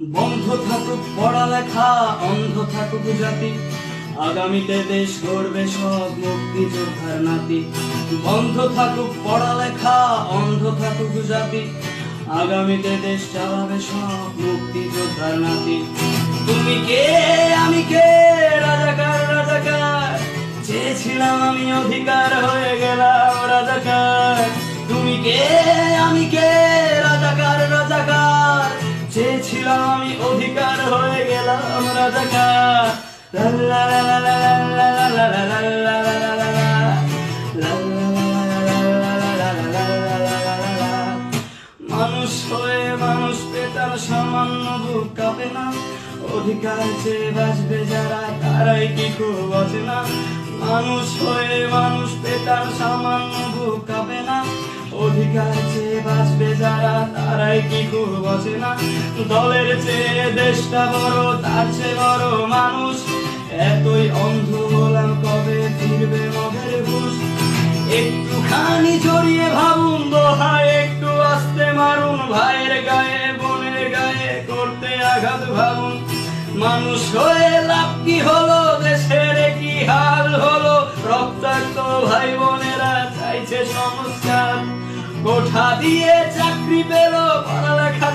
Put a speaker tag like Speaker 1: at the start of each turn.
Speaker 1: বন্ধ থাকুক পড়ালেখা, অন্ধ থাকুক জাতি, আগামীতে দেশ গড়বে সব মুক্তিযোদ্ধার নাতি। বন্ধ থাকুক পড়ালেখা, অন্ধ থাকুক জাতি, আগামীতে দেশ চালাবে সব মুক্তিযোদ্ধার নাতি। তুমি কে আমি কে, রাজাকার রাজাকার, চেয়েছিলাম আমি অধিকার, হয়ে গেলাম রাজাকার। তুমি কে আমি কে, রাজাকার রাজাকার, চেয়েছিলাম আমি অধিকার, হয়ে গেলাম রাজাকার। লা লা লা লা লা লা লা লা লা লা লা লা লা লা লা। মানুষ হয়ে মানুষ পেতার সামান্য বুক কাঁপে না, অধিকার চেয়ে বাঁচবে যারা তারাই কি খুব আছে না। মানুষ হয়ে মানুষ পেতার সামান্য বুক কাঁপে না, অধিকার চেয়ে বাঁচবে যারা তারাই কি খুব আছে না। দলের চেয়ে দেশটা বড়, তার চেয়ে বড় মানুষ, এতই অন্ধ হলাম কবে ফিরবে মদের ঘুষ। একটুখানি জড়িয়ে ভাবুন দোহায়, একটু আস্তে মারুন ভাইয়ের গায়ে বোনের গায়ে করতে আঘাত ভাবুন। মানুষ হয়ে লাভ কি হলো, দেশের কি হাল হলো, রক্তাক্ত ভাই বোনেরা চাইছে সংস্কার। কোঠা দিয়ে চাকরি পেল, পড়ালেখা